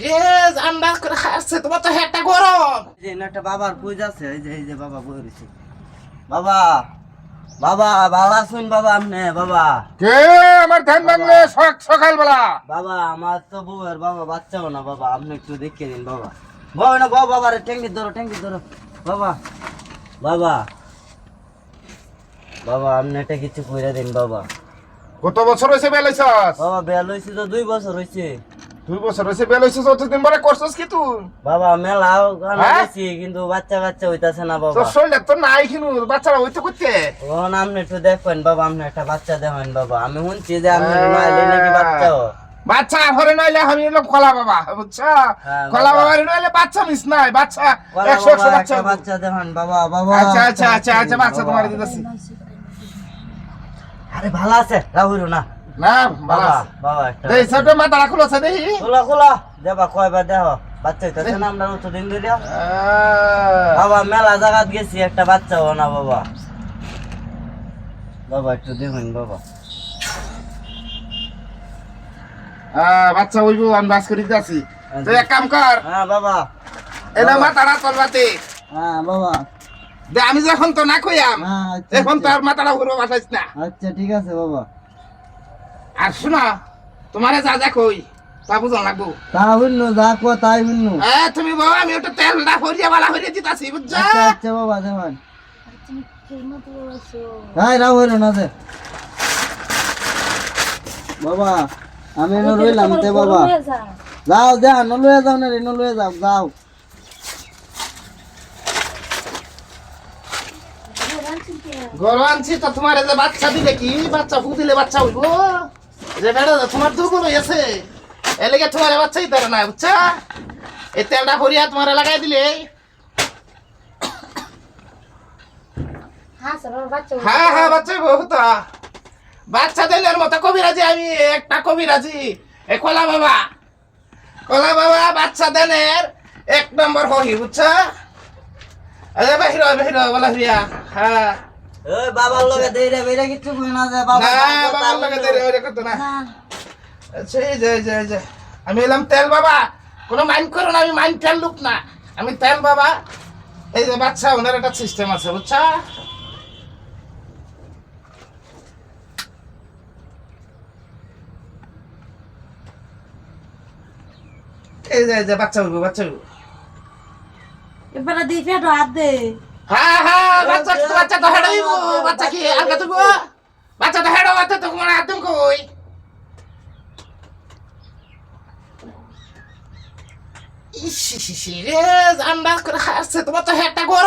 রে আন্দাজ করে খাচ্ছে তোমার তো হেডটা গরম। যে একটা বাবার পূজা আছে, এই যে বাবা বই রয়েছে। বাবা বাবা বাবা শুন বাবা, আপনি বাবা কে আমার ধ্যান ভাঙলে সকালবেলা? বাবা আমার তো বউয়ের বাবা বাচ্চাও না বাবা, আপনি একটু দেখিয়ে দিন বাবা। বউ না বউ, বাবা রে ট্যাঙ্কি ধরো বাবা বাবা বাবা, আপনি এটা কিছু কইরা দিন বাবা। কত বছর হয়েছে বেল হইছস? বাবা বেল হয়েছে তো 2 বছর হয়েছে। 2 বছর হয়েছে বেল হইছস, অতদিন পরে করছস কি তুই? বাবা মেলা গান হ্যাঁ? গেছি কিন্তু বাচ্চা হইতাছে না বাবা। তোর শরীরে তো নাই কিনু, বাচ্চারা হইতে করতে। তখন আপনি একটু দেখবেন বাবা, আপনি একটা বাচ্চা দেখেন বাবা। আমি শুনছি যে আপনি নইলে নাকি বাচ্চা বাচ্চা ঘরে নইলে আমি এলাম খোলা বাবা, বুঝছো? হ্যাঁ, খোলা বাবা। বাবা নইলে বাচ্চা মিস নাই, বাচ্চা বলা 100 বাবা, বাচ্চা। একটা বাচ্চা দেখেন বাবা বাবা। আচ্ছা বাচ্চা বাবা। তোমার দিতেছি। আরে ভালো আছে রাহুল না না বাবা, বাবা বাবা একটা এই ছোট মাথা রাখলো আছে দেখি। খোলা দেবা কয়বার দেখো বাচ্চা হইতাছে না, আমরা তো দিন ধরে বাবা মেলা জায়গাত গেছি, একটা বাচ্চাও না বাবা। বাবা একটু দেখুন বাবা। বাচ্চা হইব, আমি বাস করে দিতেছি। তুই এক কাম কর, হ্যাঁ বাবা এটা মাথাটা তলবাতে হ্যাঁ বাবা। দে, আমি যখন তো না কইয়াম হ্যাঁ আচ্ছা, এখন তো আর মাথাটা ঘুরবো বাসাইস না। আচ্ছা ঠিক আছে বাবা। আর শোনা, তোমারে যা যা কই তা বুঝন লাগবো। তা হইল যা কো তাই হইল। তুমি বাবা, আমি ওটা তেলটা ভরিয়া বালা ভরিয়া দিতাছি, বুঝছো? আচ্ছা বাবা দেখুন। হ্যাঁ রাহুল না দে বাবা, আমি এনে রইলাম তে বাবা। যাও যা নলুয়ে যাও না রে, নলুয়ে যাও যাও। গরু আনছি তো তোমার, যে বাচ্চা দিলে কি বাচ্চা ফু দিলে বাচ্চা হইব, যে বেড়া তোমার দুর্বল হইয়াছে এলাকা তোমার বাচ্চাই তার না, বুঝছা? এই তেলটা ভরিয়া তোমার লাগাই দিলে হ্যাঁ বাচ্চা বহুত বাচ্চা দিলের মতো কবিরাজি। আমি একটা কবিরাজি, এ কলা বাবা বাচ্চা দেনের 1 নম্বর হই, বুঝছা? আরে বাহির বলা হইয়া। হ্যাঁ ওই বাবার লগে দেইরা বেরা কিছু কই না যে বাবা। না বাবার লাগে দেরি হইরে কত না। আচ্ছা এই যে আমি এলাম তেল বাবা, কোনো মাইন্ড করো না, আমি মাইন্ড তেল লুক না, আমি তেল বাবা। এই যে বাচ্চা ওনার একটা সিস্টেম আছে, বুঝছা? এই যে বাচ্চা হইব এবারে দি ফেটো হাত দে। হ্যাঁ বাচ্চা তো হেড হইব। বাচ্চা কি আর কত গো? বাচ্চা তো হেড হইতে তো কোন আদম কই? ইস রে আন্দাজ করে খাচ্ছে তোমার তো হেডটা গরম।